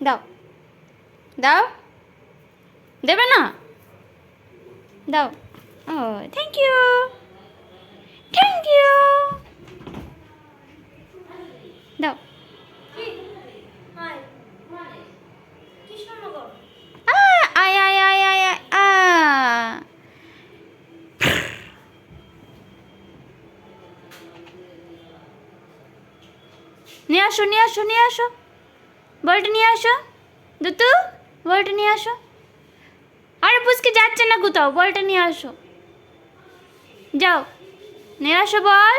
দাও দাও, দেবে না? দাও। ও থ্যাংক ইউ, থ্যাংক ইউ। দাও। আয় আয় আয় আয় আয় আ। নিয়ে আসো নিয়ে আসো নিয়ে আসো, বলটা নিয়ে আসো দুতু, বলটা নিয়ে আসো। আরে পুচকে যাচ্ছে না কোথাও, বলটা নিয়ে আসো, যাও নিয়ে আসো বল।